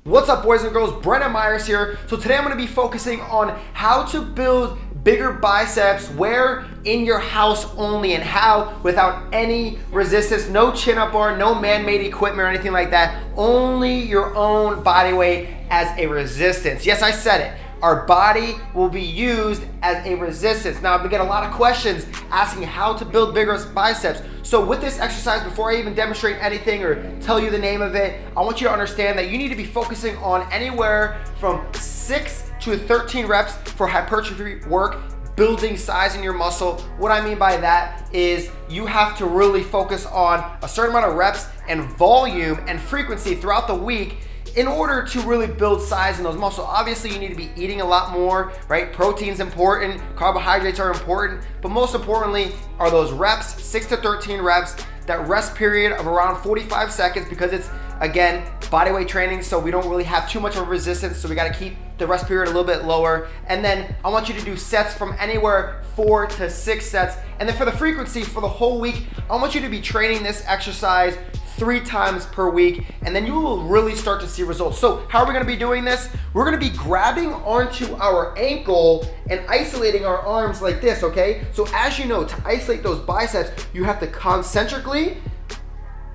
What's up, boys and girls? Brennan Myers here. So today I'm going to be focusing on how to build bigger biceps where in your house only, and how without any resistance, no chin-up bar, no man-made equipment or anything like that, only your own body weight as a resistance. Yes, I said it. Our body will be used as a resistance. Now, I've been getting a lot of questions asking how to build bigger biceps. So with this exercise, before I even demonstrate anything or tell you the name of it, I want you to understand that you need to be focusing on anywhere from 6 to 13 reps for hypertrophy work, building size in your muscle. What I mean by that is you have to really focus on a certain amount of reps and volume and frequency throughout the week in order to really build size in those muscles. Obviously, you need to be eating a lot more, right? Protein's important, carbohydrates are important, but most importantly are those reps, 6 to 13 reps, that rest period of around 45 seconds, because it's, again, bodyweight training, so we don't really have too much of a resistance, so we gotta keep the rest period a little bit lower. And then I want you to do sets from anywhere 4 to 6 sets. And then for the frequency for the whole week, I want you to be training this exercise 3 times per week, and then you will really start to see results. So how are we gonna be doing this? We're gonna be grabbing onto our ankle and isolating our arms like this, okay? So as you know, to isolate those biceps, you have to concentrically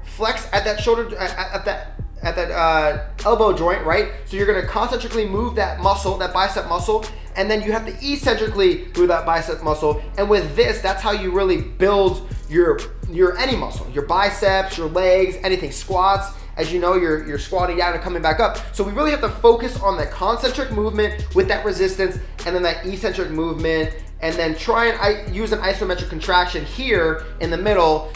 flex at that shoulder, at that elbow joint, right? So you're gonna concentrically move that muscle, that bicep muscle, and then you have to eccentrically move that bicep muscle. And with this, that's how you really build your any muscle, your biceps, your legs, anything, squats. As you know, you're squatting down and coming back up. So we really have to focus on that concentric movement with that resistance, and then that eccentric movement, and then try and use an isometric contraction here in the middle,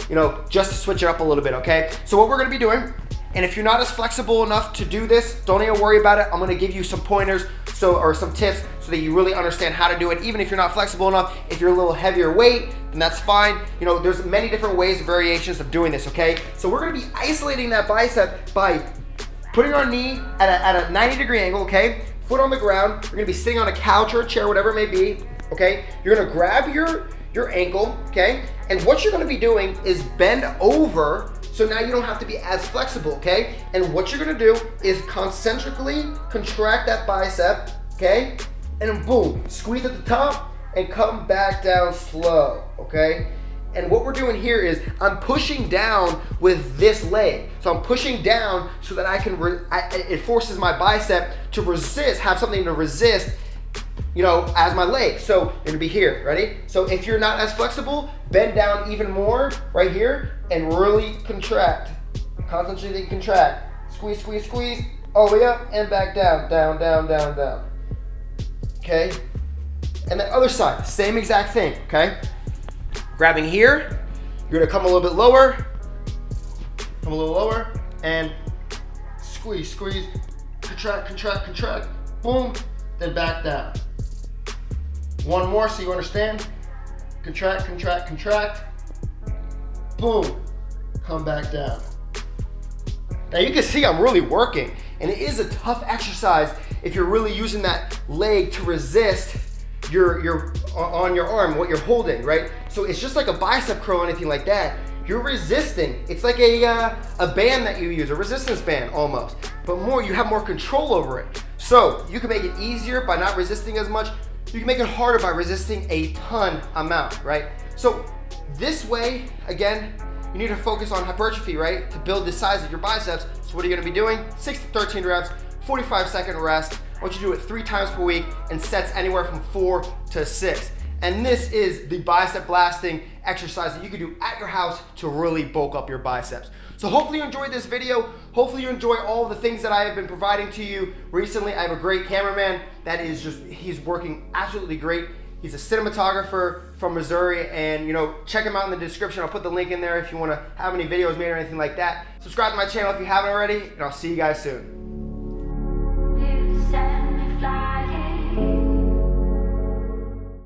just to switch it up a little bit, okay? So what we're gonna be doing, and if you're not as flexible enough to do this, don't even worry about it. I'm gonna give you some pointers or some tips so that you really understand how to do it. Even if you're not flexible enough, if you're a little heavier weight, then that's fine. There's many different ways and variations of doing this, okay? So we're gonna be isolating that bicep by putting our knee at a 90-degree angle, okay? Foot on the ground. We're gonna be sitting on a couch or a chair, whatever it may be, okay? You're gonna grab your ankle, okay? And what you're gonna be doing is bend over, so now you don't have to be as flexible, okay? And what you're gonna do is concentrically contract that bicep, okay? And then boom, squeeze at the top and come back down slow, okay? And what we're doing here is I'm pushing down with this leg. So I'm pushing down so that I can, it forces my bicep to resist, have something to resist, as my leg. So it'll be here, ready? So if you're not as flexible, bend down even more right here and really contract. Concentrate and contract. Squeeze, squeeze, squeeze, all the way up and back down, down, down, down, down. Okay? And the other side, same exact thing, okay? Grabbing here, you're gonna come a little bit lower, and squeeze, squeeze, contract, contract, contract, boom, then back down. One more so you understand. Contract, contract, contract. Boom. Come back down. Now you can see I'm really working, and it is a tough exercise if you're really using that leg to resist your on your arm, what you're holding, right? So it's just like a bicep curl or anything like that. You're resisting. It's like a band that you use, a resistance band almost, but you have more control over it. So you can make it easier by not resisting as much. You can make it harder by resisting a ton amount, right? So this way, again, you need to focus on hypertrophy, right? To build the size of your biceps. So what are you gonna be doing? 6 to 13 reps, 45-second rest. I want you to do it 3 times per week and sets anywhere from 4 to 6. And this is the bicep blasting exercise that you can do at your house to really bulk up your biceps. So hopefully you enjoyed this video. Hopefully you enjoy all the things that I have been providing to you recently. I have a great cameraman that is he's working absolutely great. He's a cinematographer from Missouri, and check him out in the description. I'll put the link in there if you want to have any videos made or anything like that. Subscribe to my channel if you haven't already, and I'll see you guys soon.